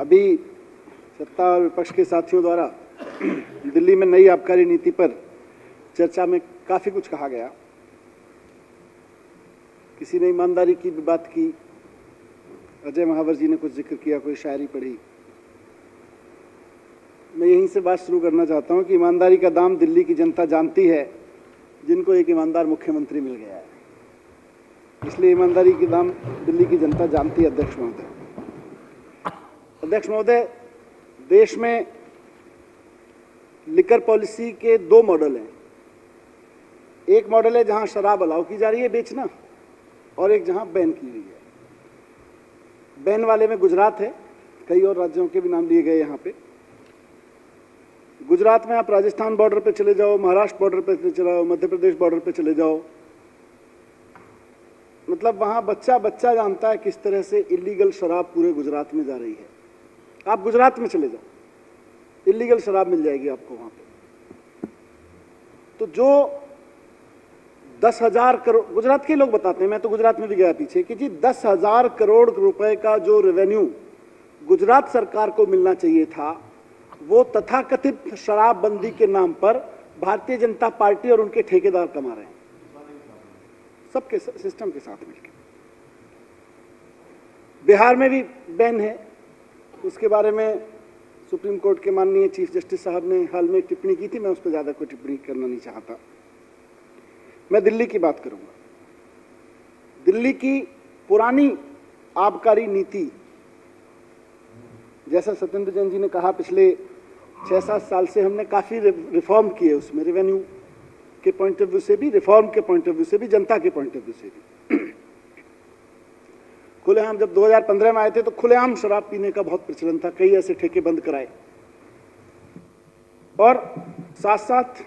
अभी सत्ता और विपक्ष के साथियों द्वारा दिल्ली में नई आबकारी नीति पर चर्चा में काफ़ी कुछ कहा गया। किसी ने ईमानदारी की भी बात की, अजय महावर जी ने कुछ जिक्र किया, कोई शायरी पढ़ी। मैं यहीं से बात शुरू करना चाहता हूं कि ईमानदारी का दाम दिल्ली की जनता जानती है, जिनको एक ईमानदार मुख्यमंत्री मिल गया है, इसलिए ईमानदारी के दाम दिल्ली की जनता जानती है। अध्यक्ष महोदय, देश में लिकर पॉलिसी के दो मॉडल हैं। एक मॉडल है जहां शराब अलाउ की जा रही है बेचना, और एक जहां बैन की हुई है। बैन वाले में गुजरात है, कई और राज्यों के भी नाम लिए गए यहाँ पे। गुजरात में आप राजस्थान बॉर्डर पे चले जाओ, महाराष्ट्र बॉर्डर पे चले जाओ, मध्य प्रदेश बॉर्डर पे चले जाओ, मतलब वहां बच्चा बच्चा जानता है किस तरह से इलीगल शराब पूरे गुजरात में जा रही है। आप गुजरात में चले जाओ, इलीगल शराब मिल जाएगी आपको वहां पे। तो जो 10,000 करोड़, गुजरात के लोग बताते हैं, मैं तो गुजरात में भी गया पीछे, कि जी 10,000 करोड़ रुपए का जो रेवेन्यू गुजरात सरकार को मिलना चाहिए था, वो तथाकथित शराबबंदी के नाम पर भारतीय जनता पार्टी और उनके ठेकेदार कमा रहे हैं, सबके सिस्टम के साथ मिलकर। बिहार में भी बैन है, उसके बारे में सुप्रीम कोर्ट के माननीय चीफ जस्टिस साहब ने हाल में टिप्पणी की थी, मैं उस पर ज्यादा कोई टिप्पणी करना नहीं चाहता। मैं दिल्ली की बात करूंगा। दिल्ली की पुरानी आबकारी नीति, जैसा सत्येंद्र जैन जी ने कहा, पिछले 6-7 साल से हमने काफी रिफॉर्म किए उसमें, रेवेन्यू के पॉइंट ऑफ व्यू से भी, रिफॉर्म के पॉइंट ऑफ व्यू से भी, जनता के पॉइंट ऑफ व्यू से भी। खुलेआम जब 2015 में आए थे तो खुलेआम शराब पीने का बहुत प्रचलन था, कई ऐसे ठेके बंद कराए, और साथ साथ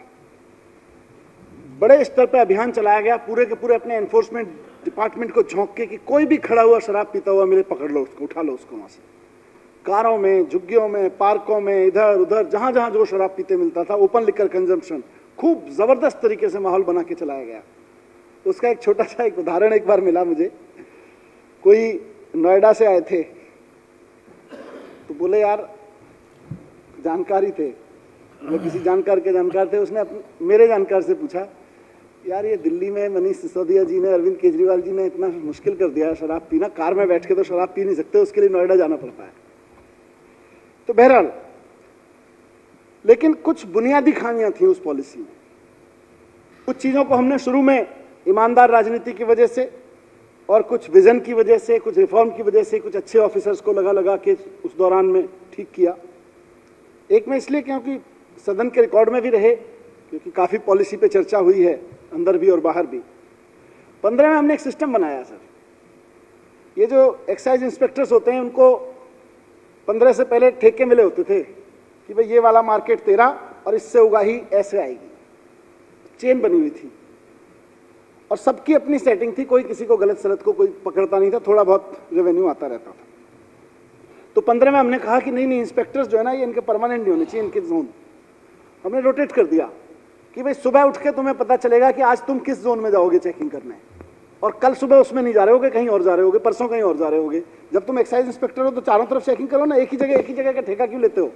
बड़े स्तर पर अभियान चलाया गया, पूरे के पूरे अपने एनफोर्समेंट डिपार्टमेंट को झोंक के कि कोई भी खड़ा हुआ शराब पीता हुआ मिले, पकड़ लो उसको, उठा लो उसको वहां से। कारों में, झुग्गियों में, पार्कों में, इधर उधर जहां जहां जो शराब पीते मिलता था, ओपन लिकर कंजम्पशन, खूब जबरदस्त तरीके से माहौल बना के चलाया गया। उसका एक छोटा सा एक उदाहरण एक बार मिला मुझे। कोई नोएडा से आए थे, तो बोले यार, जानकारी थे, वो किसी जानकार के जानकार थे, उसने मेरे जानकार से पूछा, यार ये दिल्ली में मनीष सिसोदिया जी ने, अरविंद केजरीवाल जी ने इतना मुश्किल कर दिया है शराब पीना, कार में बैठ के तो शराब पी नहीं सकते, उसके लिए नोएडा जाना पड़ता है। तो बहरहाल, लेकिन कुछ बुनियादी खामियां थी उस पॉलिसी में। कुछ चीजों को हमने शुरू में ईमानदार राजनीति की वजह से, और कुछ विजन की वजह से, कुछ रिफॉर्म की वजह से, कुछ अच्छे ऑफिसर्स को लगा के उस दौरान में ठीक किया। एक में इसलिए क्योंकि सदन के रिकॉर्ड में भी रहे, क्योंकि काफी पॉलिसी पे चर्चा हुई है, अंदर भी और बाहर भी। 15 में हमने एक सिस्टम बनाया सर। ये जो एक्साइज इंस्पेक्टर्स होते हैं, उनको 15 से पहले ठेके मिले होते थे कि भाई ये वाला मार्केट तेरा, और इससे उगाही ऐसे आएगी, चेन बनी हुई थी, और सबकी अपनी सेटिंग थी, कोई किसी को गलत सलत को कोई पकड़ता नहीं था, थोड़ा बहुत रेवेन्यू आता रहता था। तो 15 में हमने कहा कि नहीं, इंस्पेक्टर्स जो है ना, ये इनके परमानेंट नहीं होने चाहिए, इनके जोन हमने रोटेट कर दिया कि भाई सुबह उठ के तुम्हें पता चलेगा कि आज तुम किस जोन में जाओगे चेकिंग करने, और कल सुबह उसमें नहीं जा रहे होगे, कहीं और जा रहे होगे, परसों कहीं और जा रहे होगे। जब तुम एक्साइज इंस्पेक्टर हो तो चारों तरफ चेकिंग करो ना, एक ही जगह का ठेका क्यों लेते हो?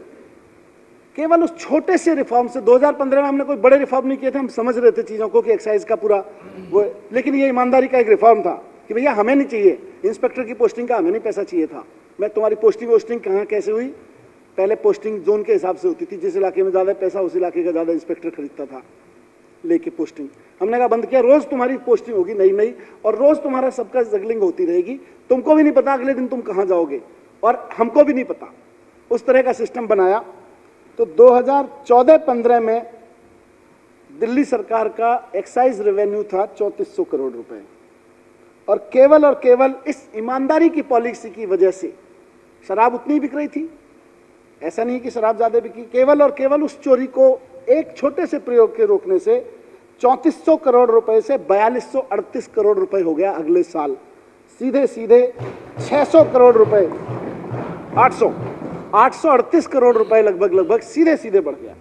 केवल उस छोटे से रिफॉर्म से, 2015 में हमने कोई बड़े रिफॉर्म नहीं किए थे, हम समझ रहे थे चीजों को कि एक्साइज का पूरा वो, लेकिन ये ईमानदारी का एक रिफॉर्म था कि भैया हमें नहीं चाहिए इंस्पेक्टर की पोस्टिंग का, हमें नहीं पैसा चाहिए था। मैं तुम्हारी पोस्टिंग कहाँ कैसे हुई, पहले पोस्टिंग जोन के हिसाब से होती थी, जिस इलाके में ज्यादा पैसा उस इलाके का ज्यादा इंस्पेक्टर खरीदता था लेके पोस्टिंग। हमने कहा बंद किया, रोज तुम्हारी पोस्टिंग होगी नई, और रोज तुम्हारा सबका जगलिंग होती रहेगी, तुमको भी नहीं पता अगले दिन तुम कहां जाओगे, और हमको भी नहीं पता। उस तरह का सिस्टम बनाया। तो 2014-15 में दिल्ली सरकार का एक्साइज रेवेन्यू था 3400 करोड़ रुपए, और केवल इस ईमानदारी की पॉलिसी की वजह से शराब उतनी बिक रही थी, ऐसा नहीं कि शराब ज्यादा बिकी, केवल उस चोरी को एक छोटे से प्रयोग के रोकने से 3400 करोड़ रुपए से 4238 करोड़ रुपए हो गया अगले साल। सीधे 600 करोड़ रुपए, 838 करोड़ रुपए लगभग सीधे बढ़ गया,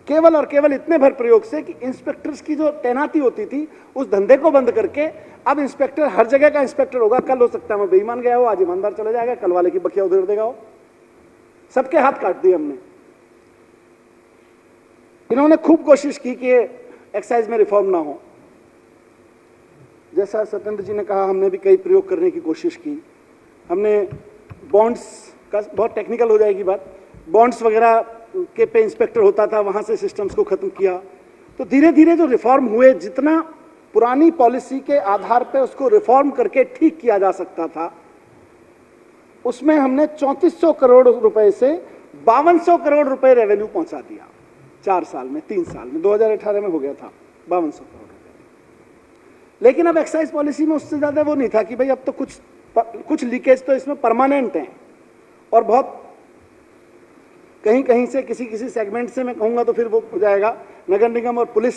केवल इतने भर प्रयोग से कि इंस्पेक्टर्स की जो तैनाती होती थी उस धंधे को बंद करके अब इंस्पेक्टर हर जगह का इंस्पेक्टर होगा। कल हो सकता है मैं बेईमान गया हो, आज ईमानदार चला जाएगा, कल वाले की बखिया उधेड़ देगा हो। सबके हाथ काट दिए हमने। इन्होंने खूब कोशिश की कि एक्साइज में रिफॉर्म ना हो। जैसा सत्येंद्र जी ने कहा, हमने भी कई प्रयोग करने की कोशिश की। हमने बॉन्ड्स का, बहुत टेक्निकल हो जाएगी बात, बॉन्ड्स वगैरह के पे इंस्पेक्टर होता था, वहां से सिस्टम्स को खत्म किया। तो धीरे धीरे जो रिफॉर्म हुए, जितना पुरानी पॉलिसी के आधार पे उसको रिफॉर्म करके ठीक किया जा सकता था, उसमें हमने 3400 करोड़ रुपए से 5200 करोड़ रुपए रेवेन्यू पहुंचा दिया 4 साल में, 3 साल में। 2018 में हो गया था 5200 करोड़ रुपए। लेकिन अब एक्साइज पॉलिसी में उससे ज्यादा वो नहीं था कि भाई अब तो कुछ लीकेज तो इसमें परमानेंट है, और बहुत कहीं कहीं से किसी सेगमेंट से मैं कहूंगा तो फिर वो हो जाएगा नगर निगम और पुलिस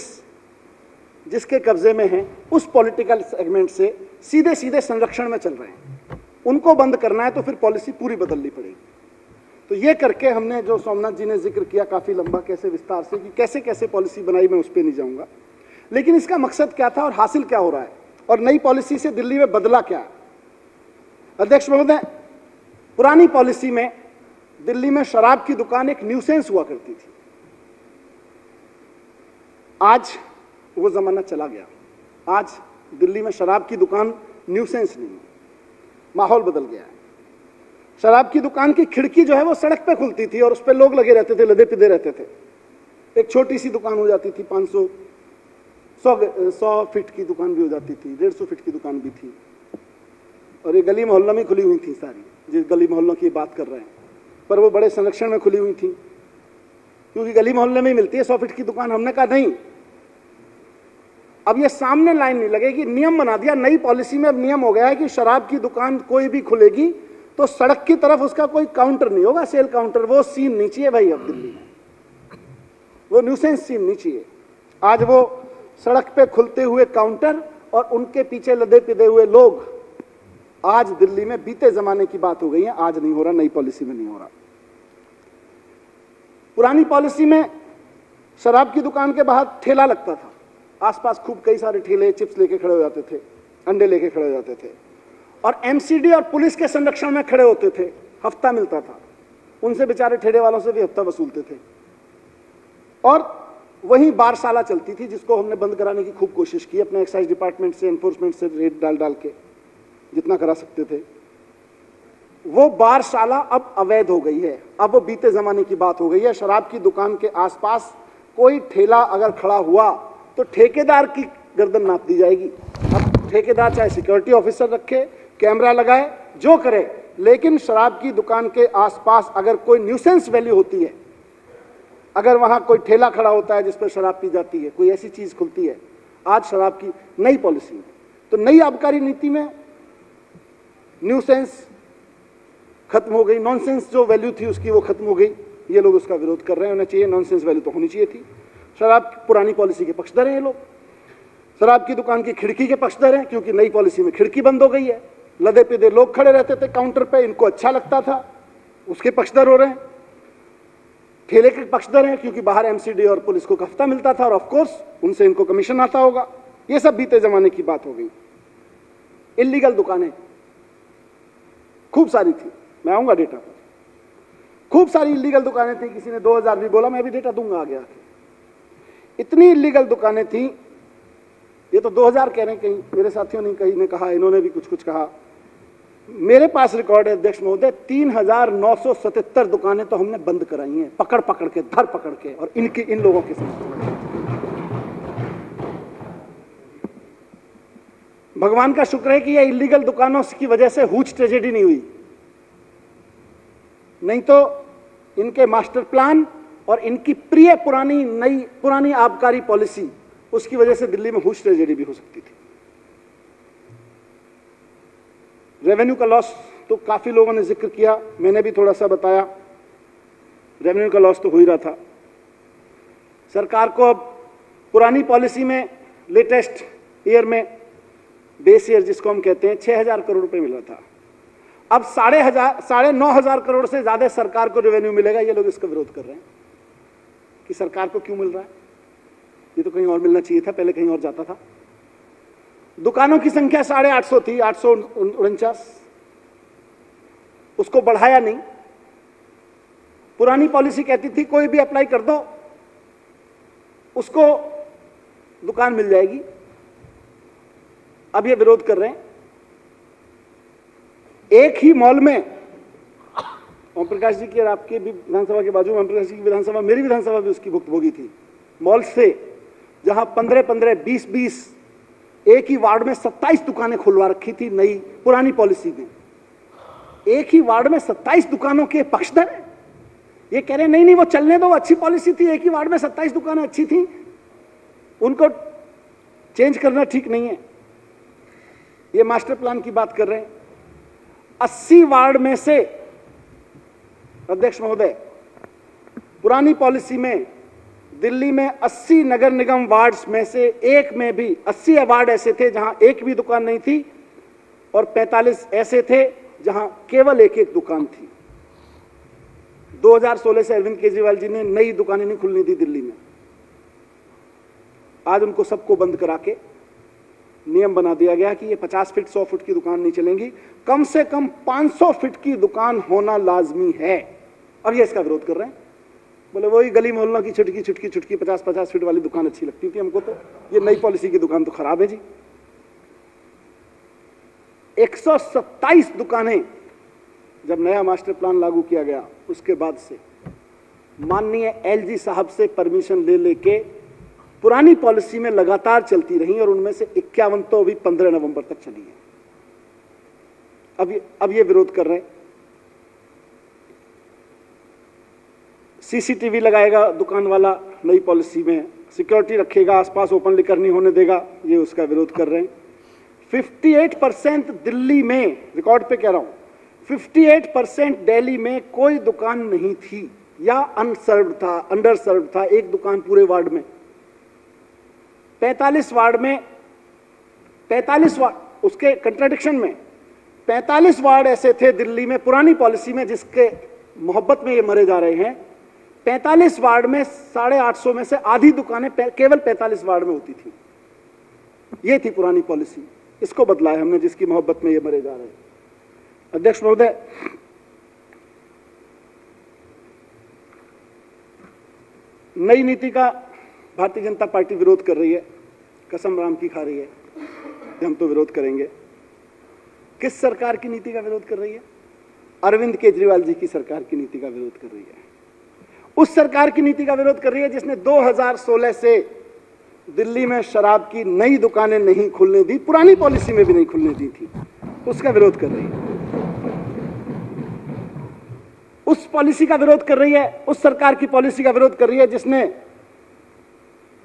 जिसके कब्जे में है, उस पॉलिटिकल सेगमेंट से सीधे सीधे संरक्षण में चल रहे हैं। उनको बंद करना है तो फिर पॉलिसी पूरी बदलनी पड़ेगी। तो ये करके हमने, जो सोमनाथ जी ने जिक्र किया काफी लंबा, कैसे विस्तार से, कि कैसे कैसे पॉलिसी बनाई, मैं उस पर नहीं जाऊंगा। लेकिन इसका मकसद क्या था और हासिल क्या हो रहा है, और नई पॉलिसी से दिल्ली में बदला क्या है। अध्यक्ष महोदय, पुरानी पॉलिसी में दिल्ली में शराब की दुकान एक न्यूसेंस हुआ करती थी। आज वो जमाना चला गया। आज दिल्ली में शराब की दुकान न्यूसेंस नहीं है, माहौल बदल गया है। शराब की दुकान की खिड़की जो है वो सड़क पे खुलती थी और उस पे लोग लगे रहते थे, लदे पिदे रहते थे। एक छोटी सी दुकान हो जाती थी, 100 फीट की दुकान भी हो जाती थी, 150 फीट की दुकान भी थी, और ये गली मोहल्लों में खुली हुई थी सारी, जिस गली मोहल्लों की बात कर रहे हैं। पर वो बड़े संरक्षण में खुली हुई थी, क्योंकि गली मोहल्ले में ही मिलती है 100 फीट की दुकान। हमने कहा नहीं, अब ये सामने लाइन नहीं लगेगी, नियम बना दिया। नई पॉलिसी में अब नियम हो गया है कि शराब की दुकान कोई भी खुलेगी तो सड़क की तरफ उसका कोई काउंटर नहीं होगा, सेल काउंटर। वो सीन नहीं चाहिए भाई अब दिल्ली में, वो न्यूसेंस सीन नहीं चाहिए। आज वो सड़क पे खुलते हुए काउंटर और उनके पीछे लदे पिदे हुए लोग आज दिल्ली में बीते जमाने की बात हो गई है। आज नहीं हो रहा, नई पॉलिसी में नहीं हो रहा। पुरानी पॉलिसी में शराब की दुकान के बाहर ठेला लगता था, आसपास खूब कई सारे ठेले चिप्स लेके खड़े हो जाते थे, अंडे लेके खड़े हो जाते थे, और एमसीडी और पुलिस के संरक्षण में खड़े होते थे। हफ्ता मिलता था, उनसे बेचारे ठेले वालों से भी हफ्ता वसूलते थे। और वहीं बारशाला चलती थी, जिसको हमने बंद कराने की खूब कोशिश की, अपने एक्साइज डिपार्टमेंट से, एनफोर्समेंट से रेड डाल के जितना करा सकते थे। वो बारशाला अब अवैध हो गई है, अब वो बीते जमाने की बात हो गई है। शराब की दुकान के आसपास कोई ठेला अगर खड़ा हुआ तो ठेकेदार की गर्दन नाप दी जाएगी। अब ठेकेदार चाहे सिक्योरिटी ऑफिसर रखे, कैमरा लगाए, जो करे, लेकिन शराब की दुकान के आसपास अगर कोई न्यूसेंस वैल्यू होती है, अगर वहां कोई ठेला खड़ा होता है जिस पर शराब पी जाती है, कोई ऐसी चीज खुलती है, आज शराब की नई पॉलिसी में, तो नई आबकारी नीति में न्यूसेंस खत्म हो गई, नॉनसेंस जो वैल्यू थी उसकी वो खत्म हो गई। ये लोग उसका विरोध कर रहे हैं, होना चाहिए, नॉनसेंस वैल्यू तो होनी चाहिए थी। शराब की पुरानी पॉलिसी के पक्षधर हैं ये लोग। शराब की दुकान की खिड़की के पक्षधर हैं, क्योंकि नई पॉलिसी में खिड़की बंद हो गई है। लदे पिदे लोग खड़े रहते थे काउंटर पे, इनको अच्छा लगता था, उसके पक्षधर हो रहे हैं। ठेले के पक्षधर हैं, क्योंकि बाहर एमसीडी और पुलिस को हफ्ता मिलता था, और ऑफकोर्स उनसे इनको कमीशन आता होगा। ये सब बीते जमाने की बात हो गई। इल्लीगल दुकानें खूब सारी थी, मैं आऊंगा डेटा पर। खूब सारी इल्लीगल दुकानें थी, किसी ने 2000 भी बोला, मैं भी डेटा दूंगा आगे आके। इतनी इल्लीगल दुकानें थी, ये तो 2000 कह रहे हैं, कहीं मेरे साथियों ने कहीं ने कहा, इन्होंने भी कुछ कुछ कहा। मेरे पास रिकॉर्ड है अध्यक्ष महोदय, 3977 दुकानें तो हमने बंद कराई हैं, पकड़ पकड़ के, धर पकड़ के, और इन लोगों के साथ। भगवान का शुक्र है कि ये इल्लीगल दुकानों की वजह से हुज ट्रेजेडी नहीं हुई, नहीं तो इनके मास्टर प्लान और इनकी प्रिय पुरानी आबकारी पॉलिसी, उसकी वजह से दिल्ली में हुज ट्रेजेडी भी हो सकती थी। रेवेन्यू का लॉस तो काफी लोगों ने जिक्र किया, मैंने भी थोड़ा सा बताया। रेवेन्यू का लॉस तो हो ही रहा था। सरकार को अब पुरानी पॉलिसी में लेटेस्ट ईयर में, बेस ईयर जिसको हम कहते हैं, 6000 करोड़ रुपए मिल रहा था। अब 9,500 करोड़ से ज्यादा सरकार को रेवेन्यू मिलेगा। ये लोग इसका विरोध कर रहे हैं कि सरकार को क्यों मिल रहा है, ये तो कहीं और मिलना चाहिए था, पहले कहीं और जाता था। दुकानों की संख्या 850 थी, 849, उसको बढ़ाया नहीं। पुरानी पॉलिसी कहती थी कोई भी अप्लाई कर दो, उसको दुकान मिल जाएगी। अब ये विरोध कर रहे हैं। एक ही मॉल में, ओम प्रकाश जी की और आपके भी विधानसभा के बाजू में ओम प्रकाश जी की विधानसभा, मेरी विधानसभा भी उसकी भुक्तभोगी थी। मॉल से जहां 15-15, 20-20, एक ही वार्ड में 27 दुकानें खुलवा रखी थी नई पुरानी पॉलिसी में। एक ही वार्ड में 27 दुकानों के पक्षधर हैं। ये कह रहे नहीं नहीं वो चलने दो, अच्छी पॉलिसी थी, एक ही वार्ड में 27 दुकानें अच्छी थी, उनको चेंज करना ठीक नहीं है। ये मास्टर प्लान की बात कर रहे हैं। 80 वार्ड में से, अध्यक्ष महोदय, पुरानी पॉलिसी में दिल्ली में 80 नगर निगम वार्ड्स में से एक में भी 80 वार्ड ऐसे थे जहां एक भी दुकान नहीं थी और 45 ऐसे थे जहां केवल एक एक दुकान थी। 2016 से अरविंद केजरीवाल जी ने नई दुकानें नहीं खुलनी दी दिल्ली में। आज उनको सबको बंद करा के नियम बना दिया गया कि ये 50 फीट 100 फुट की दुकान नहीं चलेंगी, कम से कम 500 फीट की दुकान होना लाजमी है। अब ये इसका विरोध कर रहे हैं। बोले वही गली मोहल्लों की छुटकी 50-50 फीट वाली दुकान अच्छी लगती थी हमको, तो ये नई पॉलिसी की दुकान तो खराब है जी। 127 दुकानें जब नया मास्टर प्लान लागू किया गया उसके बाद से माननीय एलजी साहब से परमिशन ले लेके पुरानी पॉलिसी में लगातार चलती रही और उनमें से 51 तो अभी 15 नवंबर तक चली है। अब ये विरोध कर रहे हैं। सीसीटीवी लगाएगा दुकान वाला नई पॉलिसी में, सिक्योरिटी रखेगा, आसपास ओपन लिकर नहीं होने देगा, ये उसका विरोध कर रहे हैं। 58% दिल्ली में, रिकॉर्ड पे कह रहा हूं, 58% दिल्ली में कोई दुकान नहीं थी या अनसर्व्ड था, अंडरसर्व्ड था, एक दुकान पूरे वार्ड में। 45 वार्ड में 45 वार्ड, उसके कंट्राडिक्शन में 45 वार्ड ऐसे थे दिल्ली में पुरानी पॉलिसी में जिसके मोहब्बत में ये मरे जा रहे हैं। 45 वार्ड में 850 में से आधी दुकानें केवल 45 वार्ड में होती थी। ये थी पुरानी पॉलिसी, इसको बदला है हमने जिसकी मोहब्बत में ये मरे जा रहे हैं। अध्यक्ष महोदय, नई नीति का भारतीय जनता पार्टी विरोध कर रही है, कसम राम की खा रही है, हम तो विरोध करेंगे। किस सरकार की नीति का विरोध कर रही है? अरविंद केजरीवाल जी की सरकार की नीति का विरोध कर रही है। उस सरकार की नीति का विरोध कर रही है जिसने 2016 से दिल्ली में शराब की नई दुकानें नहीं खुलने दी, पुरानी पॉलिसी में भी नहीं खुलने दी थी, उसका विरोध कर रही है। उस पॉलिसी का विरोध कर रही है, उस सरकार की पॉलिसी का विरोध कर रही है जिसने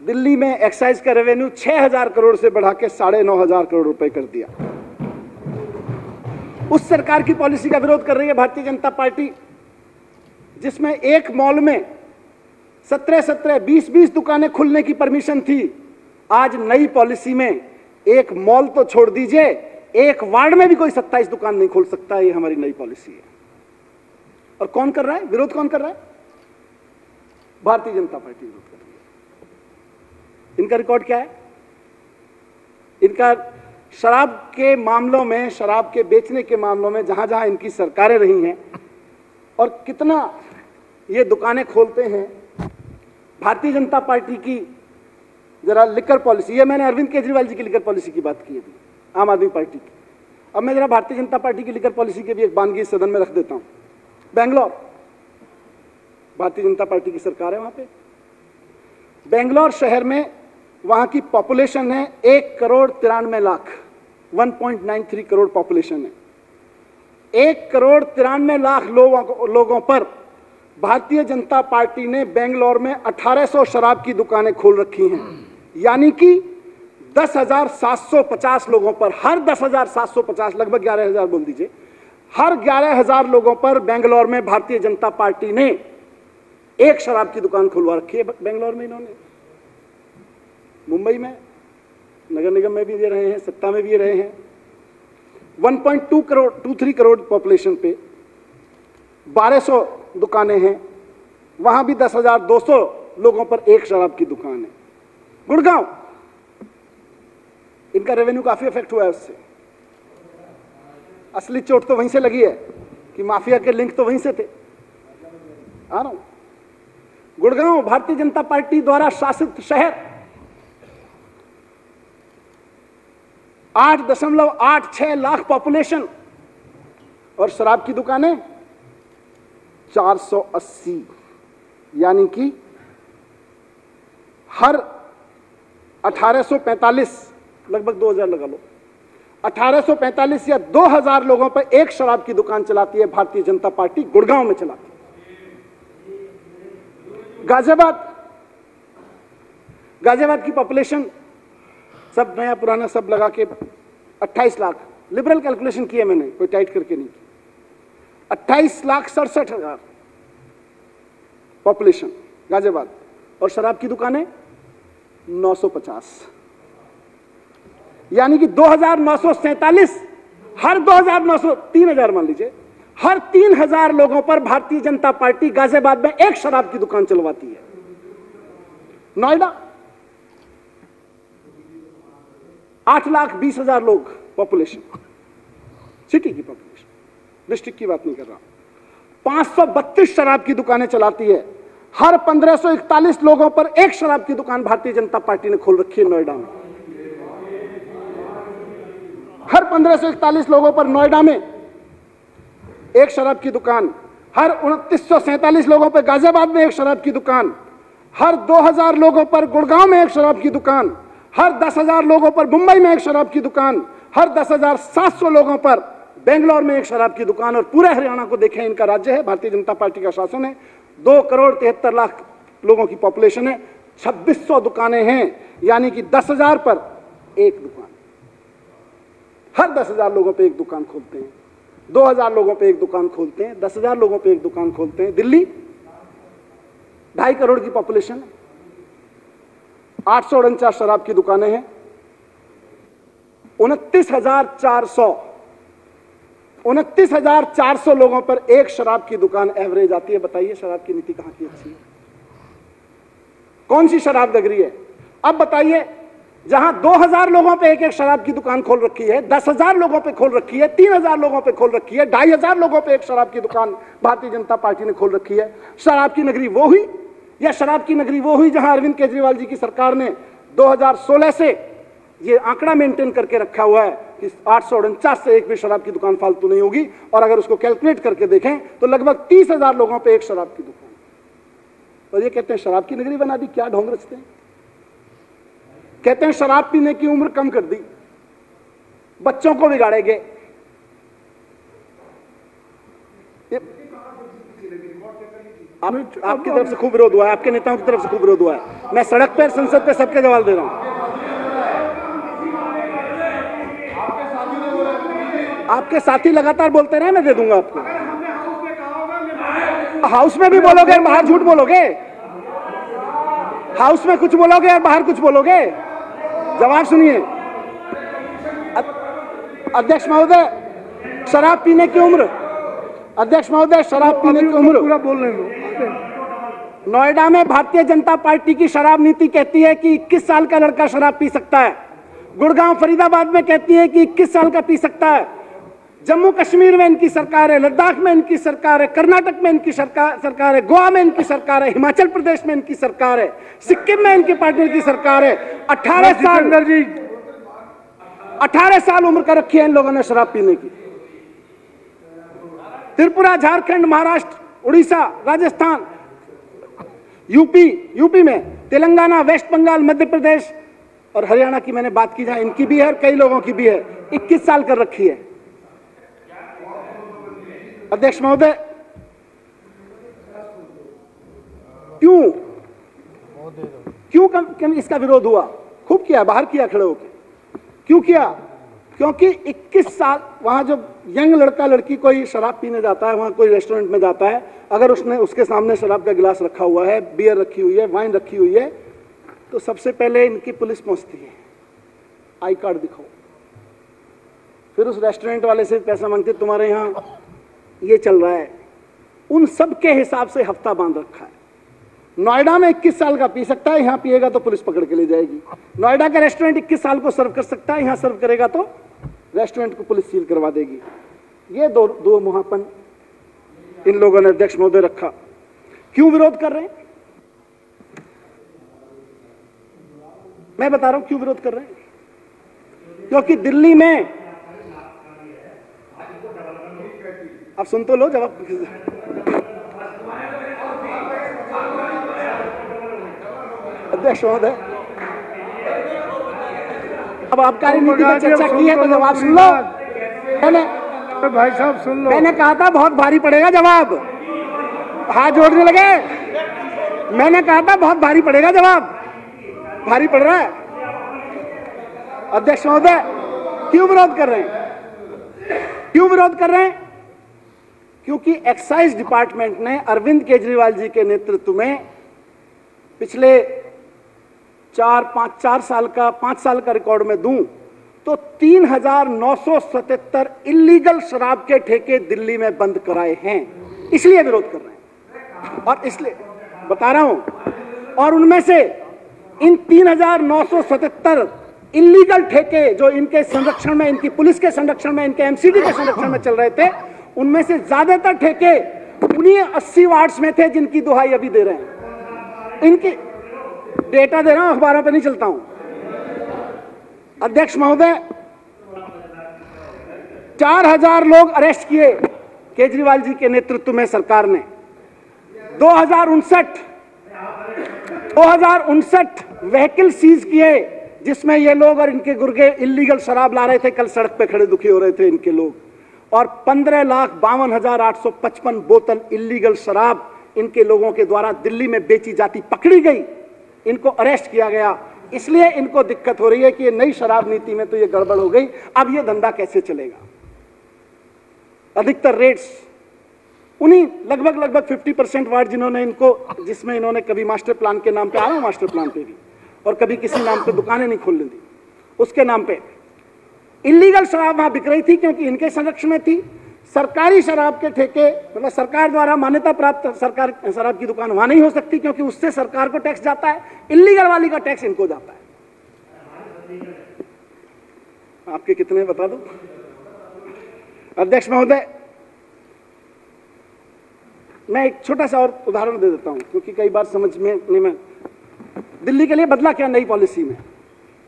दिल्ली में एक्साइज का रेवेन्यू 6000 करोड़ से बढ़ा के 9500 करोड़ रुपए कर दिया। उस सरकार की पॉलिसी का विरोध कर रही है भारतीय जनता पार्टी जिसमें एक मॉल में 17-17, 20-20 दुकानें खुलने की परमिशन थी। आज नई पॉलिसी में एक मॉल तो छोड़ दीजिए, एक वार्ड में भी कोई 27 दुकान नहीं खोल सकता। ये हमारी नई पॉलिसी है। और कौन कर रहा है विरोध? कौन कर रहा है? भारतीय जनता पार्टी विरोध कर रही है। इनका रिकॉर्ड क्या है? इनका शराब के मामलों में, शराब के बेचने के मामलों में जहां जहां इनकी सरकारें रही हैं और कितना ये दुकानें खोलते हैं। भारतीय जनता पार्टी की जरा लिकर पॉलिसी, ये मैंने अरविंद केजरीवाल जी की लिकर पॉलिसी की बात की अभी, आम आदमी पार्टी की। अब मैं जरा भारतीय जनता पार्टी की लिकर पॉलिसी की भी एक बानगी सदन में रख देता हूं। बेंगलोर, भारतीय जनता पार्टी की सरकार है वहां पे। बेंगलोर शहर में वहां की पॉपुलेशन है 1,93,00,000, 1.93 करोड़ पॉपुलेशन है। 1,93,00,000 लोगों पर भारतीय जनता पार्टी ने बेंगलोर में 1800 शराब की दुकानें खोल रखी हैं। यानी कि 10,750 लोगों पर, हर 10,750, लगभग 11,000 बोल दीजिए, हर 11,000 लोगों पर बेंगलोर में भारतीय जनता पार्टी ने एक शराब की दुकान खुलवा रखी है। बेंगलोर में इन्होंने, मुंबई में, नगर निगम में भी दे रहे हैं, सत्ता में भी रहे हैं। 1.23 करोड़ पॉपुलेशन पे 1200 दुकानें हैं, वहां भी 10,200 लोगों पर एक शराब की दुकान है। गुड़गांव, इनका रेवेन्यू काफी इफेक्ट हुआ है उससे। असली चोट तो वहीं से लगी है कि माफिया के लिंक तो वहीं से थे। आ रहा हूं। गुड़गांव भारतीय जनता पार्टी द्वारा शासित शहर, 8.86 लाख पॉपुलेशन और शराब की दुकानें 480, यानी कि हर 1845, लगभग 2000 लगा लो, 1845 या 2000 लोगों पर एक शराब की दुकान चलाती है भारतीय जनता पार्टी, गुड़गांव में चलाती है। गाजियाबाद की पॉपुलेशन सब नया पुराना सब लगा के 28 लाख, लिबरल कैलकुलेशन की है मैंने, कोई टाइट करके नहीं की, 28,67,000 पॉपुलेशन गाजियाबाद, और शराब की दुकानें 950, यानी कि 2,947, हर 2,900, 3,000 मान लीजिए, हर 3,000 लोगों पर भारतीय जनता पार्टी गाजियाबाद में एक शराब की दुकान चलवाती है। नोएडा 8,20,000 लोग पॉपुलेशन, सिटी की पॉपुलेशन, डिस्ट्रिक्ट की बात नहीं कर रहा, 532 शराब की दुकानें चलाती है, हर 1541 लोगों पर एक शराब की दुकान भारतीय जनता पार्टी ने खोल रखी है नोएडा में। हर 1541 लोगों पर नोएडा में एक शराब की दुकान, हर 2947 लोगों पर गाजियाबाद में एक शराब की दुकान, हर 2000 लोगों पर गुड़गांव में एक शराब की दुकान, हर 10,000 लोगों पर मुंबई में एक शराब की दुकान, हर 10,700 लोगों पर बेंगलोर में एक शराब की दुकान, और पूरे हरियाणा को देखें, इनका राज्य है, भारतीय जनता पार्टी का शासन है, 2,73,00,000 लोगों की पॉपुलेशन है, 2600 दुकानें हैं, यानी कि 10,000 पर एक दुकान, हर 10,000 लोगों पे एक दुकान खोलते हैं, 2,000 लोगों पे एक दुकान खोलते हैं, 10,000 लोगों पे एक दुकान खोलते हैं। दिल्ली 2.5 करोड़ की पॉपुलेशन, 849 शराब की दुकानें हैं, 29,400 लोगों पर एक शराब की दुकान एवरेज आती है। बताइए शराब की नीति कहां की अच्छी है, कौन सी शराब लग रही है? अब बताइए, जहां 2,000 लोगों पे एक एक शराब की दुकान खोल रखी है, 10,000 लोगों पे खोल रखी है, 3,000 लोगों पे खोल रखी है, 2,500 लोगों पे एक शराब की दुकान भारतीय जनता पार्टी ने खोल रखी है। शराब की नगरी वो हुई, या शराब की नगरी वो हुई जहां अरविंद केजरीवाल जी की सरकार ने 2016 से ये आंकड़ा मेंटेन करके रखा हुआ है कि 849 से एक भी शराब की दुकान फालतू नहीं होगी, और अगर उसको कैलकुलेट करके देखें तो लगभग 30,000 लोगों पे एक शराब की दुकान, और ये कहते हैं शराब की नगरी बना दी। क्या ढोंग रचते हैं, कहते हैं शराब पीने की उम्र कम कर दी, बच्चों को बिगाड़ेंगे। आपकी तरफ से खूब विरोध हुआ है, आपके नेताओं की तरफ से खूब विरोध हुआ है, मैं सड़क पर, संसद पे सबके जवाब दे रहा हूं। आपके साथी लगातार बोलते रहे, मैं दे दूंगा आपको। हाउस में भी बोलोगे और बाहर झूठ बोलोगे, हाउस में कुछ बोलोगे और बाहर कुछ बोलोगे। जवाब सुनिए। अध्यक्ष महोदय, शराब पीने की उम्र, अध्यक्ष महोदय, शराब पीने की उम्र पूरा बोल रहे हो। नोएडा में भारतीय जनता पार्टी की शराब नीति कहती है कि 21 साल का लड़का शराब पी सकता है, गुड़गांव फरीदाबाद में कहती है कि 21 साल का पी सकता है, जम्मू कश्मीर में इनकी सरकार है, लद्दाख में इनकी सरकार है, कर्नाटक में इनकी सरकार है, गोवा में इनकी सरकार है, हिमाचल प्रदेश में इनकी सरकार है, सिक्किम में इनकी पार्टी की सरकार है। 18 साल उम्र कर रखी है इन लोगों ने शराब पीने की। त्रिपुरा, झारखंड, महाराष्ट्र, उड़ीसा, राजस्थान, यूपी में, तेलंगाना, वेस्ट बंगाल, मध्य प्रदेश और हरियाणा की मैंने बात की, जहां इनकी भी है और कई लोगों की भी है, 21 साल कर रखी है। अध्यक्ष महोदय, क्यों इसका विरोध हुआ? खूब किया, बाहर किया खड़े होकर। क्यों किया? क्योंकि 21 साल, वहां जब यंग लड़का लड़की कोई शराब पीने जाता है, वहां कोई रेस्टोरेंट में जाता है, अगर उसके सामने शराब का गिलास रखा हुआ है, बियर रखी हुई है, वाइन रखी हुई है, तो सबसे पहले इनकी पुलिस पहुंचती है, आई कार्ड दिखाओ। फिर उस रेस्टोरेंट वाले से पैसा मांगते, तुम्हारे यहाँ ये चल रहा है। उन सब के हिसाब से हफ्ता बांध रखा है। नोएडा में 21 साल का पी सकता है, यहां पिएगा तो पुलिस पकड़ के ले जाएगी। नोएडा का रेस्टोरेंट 21 साल को सर्व कर सकता है, यहां सर्व करेगा तो रेस्टोरेंट को पुलिस सील करवा देगी। ये दो मुहापन इन लोगों ने अध्यक्ष महोदय रखा। क्यों विरोध कर रहे हैं? मैं बता रहा हूं क्यों विरोध कर रहे हैं। क्योंकि दिल्ली में, अब सुन तो लो जवाब। अध्यक्ष महोदय, अब आबकारी नीति पर चर्चा की है तो जवाब सुन लो। भाई साहब सुन लो, मैंने कहा था बहुत भारी पड़ेगा जवाब, हाथ जोड़ने लगे। मैंने कहा था बहुत भारी पड़ेगा जवाब, भारी पड़ रहा है। अध्यक्ष महोदय, क्यों विरोध कर रहे हैं? क्यों विरोध कर रहे हैं? क्योंकि एक्साइज डिपार्टमेंट ने अरविंद केजरीवाल जी के नेतृत्व में पिछले 5 साल का रिकॉर्ड में दूं तो 3,977 इलीगल शराब के ठेके दिल्ली में बंद कराए हैं। इसलिए विरोध कर रहे हैं और इसलिए बता रहा हूं। और उनमें से इन 3,977 इलीगल ठेके जो इनके संरक्षण में, इनकी पुलिस के संरक्षण में, इनके एमसीडी के संरक्षण में चल रहे थे, उनमें से ज्यादातर ठेके उन्हीं 80 वार्ड्स में थे जिनकी दुहाई अभी दे रहे हैं। इनकी डेटा दे रहा हूं, अखबारों पे नहीं चलता हूं। अध्यक्ष महोदय, 4,000 लोग अरेस्ट किए केजरीवाल जी के नेतृत्व में सरकार ने। 2059 व्हीकल सीज किए जिसमें ये लोग और इनके गुर्गे इलीगल शराब ला रहे थे। कल सड़क पे खड़े दुखी हो रहे थे इनके लोग। और 15,52,855 बोतल इलीगल शराब इनके लोगों के द्वारा दिल्ली में बेची जाती पकड़ी गई। इनको अरेस्ट किया गया। इसलिए इनको दिक्कत हो रही है कि ये नई शराब नीति में तो ये गड़बड़ हो गई, अब ये धंधा कैसे चलेगा। अधिकतर रेट्स उन्हीं लगभग 50% वार्ड जिन्होंने इनको, जिसमें इन्होंने कभी मास्टर प्लान के नाम पे आया, मास्टर प्लान पे भी, और कभी किसी नाम पे दुकानें नहीं खोलने दी, उसके नाम पे इलीगल शराब वहां बिक रही थी क्योंकि इनके संरक्षण में थी। सरकारी शराब के ठेके, मतलब सरकार द्वारा मान्यता प्राप्त सरकार शराब की दुकान वहां नहीं हो सकती क्योंकि उससे सरकार को टैक्स जाता है। इलीगल वाली का टैक्स इनको जाता है। आपके कितने बता दो। अध्यक्ष महोदय, मैं एक छोटा सा और उदाहरण दे देता हूं क्योंकि कई बार समझ में नहीं। दिल्ली के लिए बदला क्या नई पॉलिसी में?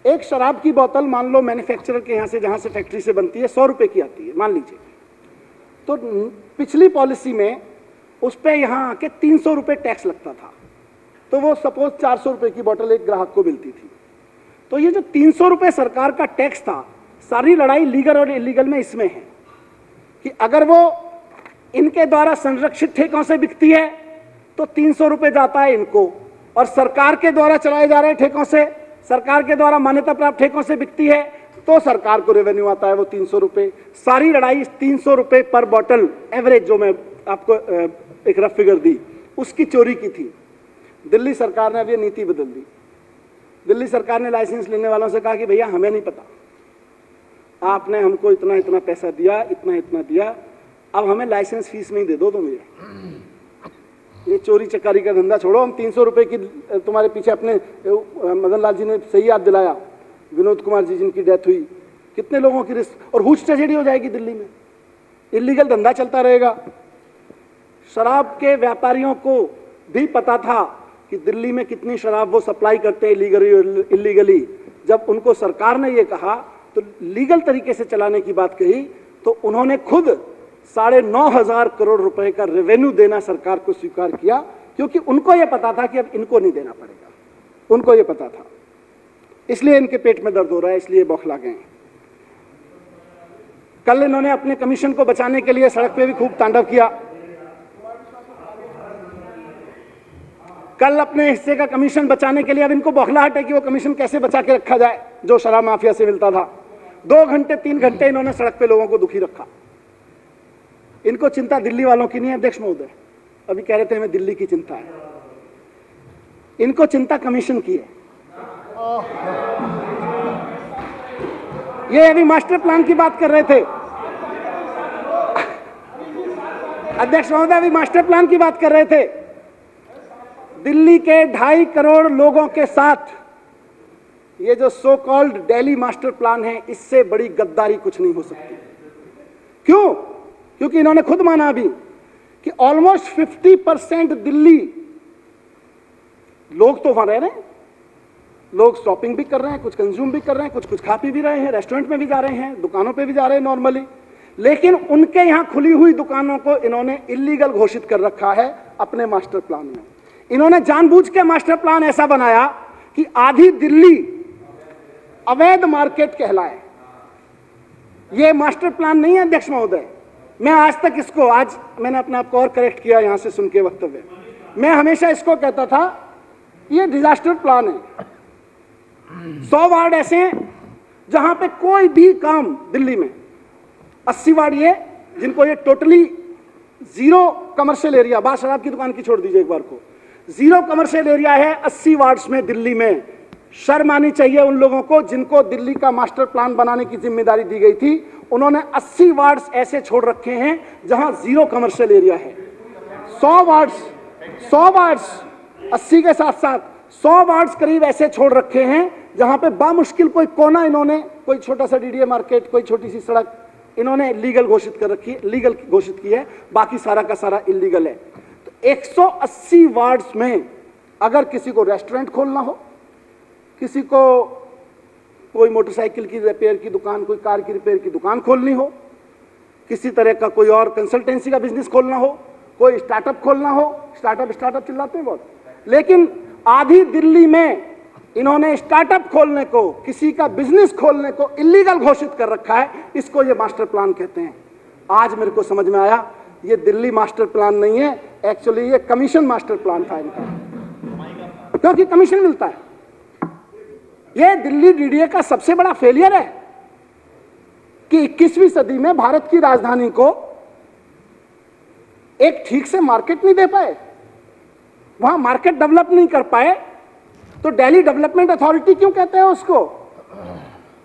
एक शराब की बोतल मान लो मैन्युफैक्चरर के यहां से, जहां से फैक्ट्री से बनती है, 100 रुपए की आती है मान लीजिए। तो पिछली पॉलिसी में उस पर यहां आके 300 रुपए टैक्स लगता था, तो वो सपोज 400 रुपए की बोतल एक ग्राहक को मिलती थी। तो ये जो 300 रुपए सरकार का टैक्स था, सारी लड़ाई लीगल और इलीगल में इसमें है कि अगर वो इनके द्वारा संरक्षित ठेकों से बिकती है तो 300 रुपए जाता है इनको, और सरकार के द्वारा चलाए जा रहे ठेकों से, सरकार के द्वारा मान्यता प्राप्त ठेकों से बिकती है तो सरकार को रेवेन्यू आता है वो 300 रुपए। सारी लड़ाई 300 रुपए पर बॉटल एवरेज, जो मैं आपको एक रफ फिगर दी, उसकी चोरी की थी। दिल्ली सरकार ने अब ये नीति बदल दी। दिल्ली सरकार ने लाइसेंस लेने वालों से कहा कि भैया हमें नहीं पता, आपने हमको इतना इतना पैसा दिया, इतना इतना दिया, अब हमें लाइसेंस फीस नहीं दे दो तुम। ये चोरी चकारी का धंधा छोड़ो, हम 300 रुपए की तुम्हारे पीछे, अपने मदन लाल जी ने सही याद दिलाया, विनोद कुमार जी जिनकी डेथ हुई, कितने लोगों की रिस्क और हुज ट्रेजेडी हो जाएगी दिल्ली में। इलीगल धंधा चलता रहेगा। शराब के व्यापारियों को भी पता था कि दिल्ली में कितनी शराब वो सप्लाई करते हैं इलीगली। जब उनको सरकार ने ये कहा तो लीगल तरीके से चलाने की बात कही तो उन्होंने खुद 9,500 करोड़ रुपए का रेवेन्यू देना सरकार को स्वीकार किया, क्योंकि उनको यह पता था कि अब इनको नहीं देना पड़ेगा। उनको यह पता था, इसलिए इनके पेट में दर्द हो रहा है, इसलिए बौखला गए। कल इन्होंने अपने कमीशन को बचाने के लिए सड़क पे भी खूब तांडव किया। कल अपने हिस्से का कमीशन बचाने के लिए अब इनको बौखलाहट है कि वो कमीशन कैसे बचा के रखा जाए जो शराब माफिया से मिलता था। 2 घंटे 3 घंटे इन्होंने सड़क पे लोगों को दुखी रखा। इनको चिंता दिल्ली वालों की नहीं है अध्यक्ष महोदय, अभी कह रहे थे हमें दिल्ली की चिंता है, इनको चिंता कमीशन की है। ये अभी मास्टर प्लान की बात कर रहे थे अध्यक्ष महोदय, अभी मास्टर प्लान की बात कर रहे थे। दिल्ली के 2.5 करोड़ लोगों के साथ ये जो so called Delhi master plan है, इससे बड़ी गद्दारी कुछ नहीं हो सकती। क्यों? क्योंकि इन्होंने खुद माना अभी कि ऑलमोस्ट 50% दिल्ली लोग तो वहां रह रहे हैं, लोग शॉपिंग भी कर रहे हैं, कुछ कंज्यूम भी कर रहे हैं, कुछ खा पी भी रहे हैं, रेस्टोरेंट में भी जा रहे हैं, दुकानों पे भी जा रहे हैं नॉर्मली, लेकिन उनके यहां खुली हुई दुकानों को इन्होंने इलीगल घोषित कर रखा है अपने मास्टर प्लान में। इन्होंने जानबूझ के मास्टर प्लान ऐसा बनाया कि आधी दिल्ली अवैध मार्केट कहलाए। यह मास्टर प्लान नहीं है अध्यक्ष महोदय। मैं आज तक इसको, आज मैंने अपने आप को और करेक्ट किया यहां से सुन के वक्तव्य, मैं हमेशा इसको कहता था ये डिजास्टर प्लान है। 100 वार्ड ऐसे हैं जहां पे कोई भी काम दिल्ली में, 80 वार्ड ये जिनको ये टोटली जीरो कमर्शियल एरिया, बात शराब की दुकान की छोड़ दीजिए एक बार को, जीरो कमर्शियल एरिया है 80 वार्ड्स में दिल्ली में। शर्म आनी चाहिए उन लोगों को जिनको दिल्ली का मास्टर प्लान बनाने की जिम्मेदारी दी गई थी। उन्होंने 80 वार्ड्स ऐसे छोड़ रखे हैं जहां जीरो कमर्शियल एरिया है। 100 वार्ड्स 80 के साथ साथ 100 वार्ड्स करीब ऐसे छोड़ रखे हैं जहां पे बामुश्किल कोई कोना इन्होंने, कोई छोटा सा डीडीए मार्केट, कोई छोटी सी सड़क इन्होंने लीगल घोषित कर रखी है, लीगल घोषित की है, बाकी सारा का सारा इलीगल है। तो 180 वार्ड्स में अगर किसी को रेस्टोरेंट खोलना हो, किसी को कोई मोटरसाइकिल की रिपेयर की दुकान, कोई कार की रिपेयर की दुकान खोलनी हो, किसी तरह का कोई और कंसल्टेंसी का बिजनेस खोलना हो, कोई स्टार्टअप खोलना हो, स्टार्टअप चिल्लाते हैं बहुत, लेकिन आधी दिल्ली में इन्होंने स्टार्टअप खोलने को, किसी का बिजनेस खोलने को इलीगल घोषित कर रखा है। इसको ये मास्टर प्लान कहते हैं। आज मेरे को समझ में आया ये दिल्ली मास्टर प्लान नहीं है, एक्चुअली ये कमीशन मास्टर प्लान था इनका, क्योंकि कमीशन मिलता है। ये दिल्ली डीडीए का सबसे बड़ा फेलियर है कि 21वीं सदी में भारत की राजधानी को एक ठीक से मार्केट नहीं दे पाए, वहां मार्केट डेवलप नहीं कर पाए। तो दिल्ली डेवलपमेंट अथॉरिटी क्यों कहते हैं उसको?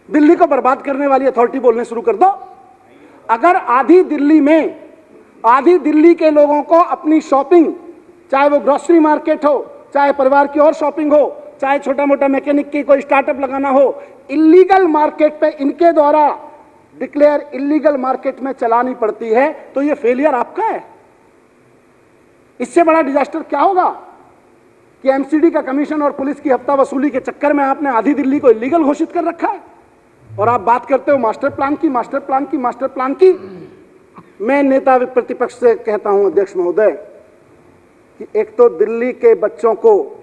दिल्ली को बर्बाद करने वाली अथॉरिटी बोलने शुरू कर दो। अगर आधी दिल्ली के लोगों को अपनी शॉपिंग, चाहे वो ग्रोसरी मार्केट हो, चाहे परिवार की और शॉपिंग हो, चाहे छोटा मोटा मैकेनिक की कोई स्टार्टअप लगाना हो, इलीगल मार्केट पे इनके द्वारा डिक्लेयर इलीगल मार्केट में चलानी पड़ती है, तो ये फेलियर आपका है। इससे बड़ा डिजास्टर क्या होगा कि एमसीडी का कमीशन और पुलिस की हफ्ता वसूली के चक्कर में आपने आधी दिल्ली को इलीगल घोषित कर रखा है और आप बात करते हो मास्टर प्लान की। मैं नेता प्रतिपक्ष से कहता हूं अध्यक्ष महोदय कि एक तो दिल्ली के बच्चों को,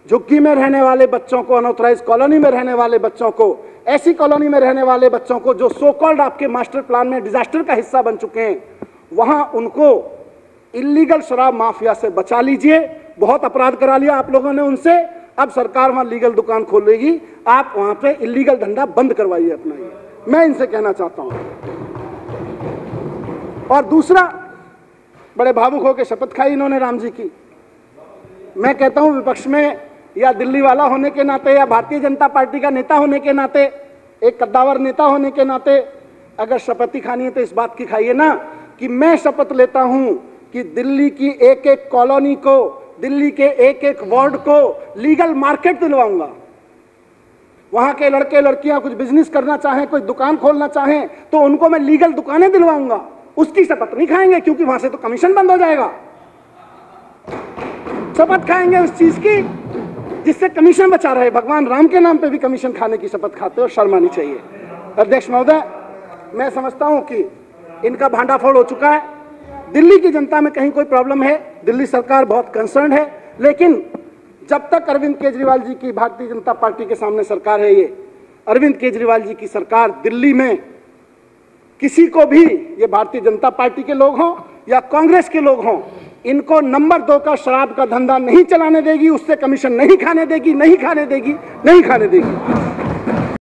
झुग्गी में रहने वाले बच्चों को, अनऑथराइज कॉलोनी में रहने वाले बच्चों को, ऐसी कॉलोनी में रहने वाले बच्चों को जो सो कॉल्ड आपके मास्टर प्लान में डिजास्टर का हिस्सा बन चुके हैं, वहां उनको इलीगल शराब माफिया से बचा लीजिए। बहुत अपराध करा लिया आप लोगों ने उनसे, अब सरकार वहां लीगल दुकान खोलेगी, आप वहां पे इलीगल धंधा बंद करवाइए अपना। ये मैं इनसे कहना चाहता हूं। और दूसरा, बड़े भावुक होकर शपथ खाई इन्होंने राम जी की। मैं कहता हूं विपक्ष में या दिल्ली वाला होने के नाते या भारतीय जनता पार्टी का नेता होने के नाते, एक कद्दावर नेता होने के नाते, अगर शपथ ही खानी है तो इस बात की खाइए ना कि मैं शपथ लेता हूं कि दिल्ली की एक एक कॉलोनी को, दिल्ली के एक एक वार्ड को लीगल मार्केट दिलवाऊंगा। वहां के लड़के लड़कियां कुछ बिजनेस करना चाहें, कोई दुकान खोलना चाहें, तो उनको मैं लीगल दुकानें दिलवाऊंगा। उसकी शपथ नहीं खाएंगे क्योंकि वहां से तो कमीशन बंद हो जाएगा। शपथ खाएंगे उस चीज की जिससे कमीशन बचा रहे। भगवान राम के नाम पे भी कमीशन खाने की शपथ खाते हो, शर्म आनी चाहिए। अध्यक्ष महोदय, मैं समझता हूं कि इनका भांडाफोड़ हो चुका है। दिल्ली की जनता में कहीं कोई प्रॉब्लम है, दिल्ली सरकार बहुत कंसर्न है, लेकिन जब तक अरविंद केजरीवाल जी की भारतीय जनता पार्टी के सामने सरकार है, ये अरविंद केजरीवाल जी की सरकार दिल्ली में किसी को भी, ये भारतीय जनता पार्टी के लोग हों या कांग्रेस के लोग हों, इनको नंबर 2 का शराब का धंधा नहीं चलाने देगी, उससे कमीशन नहीं खाने देगी।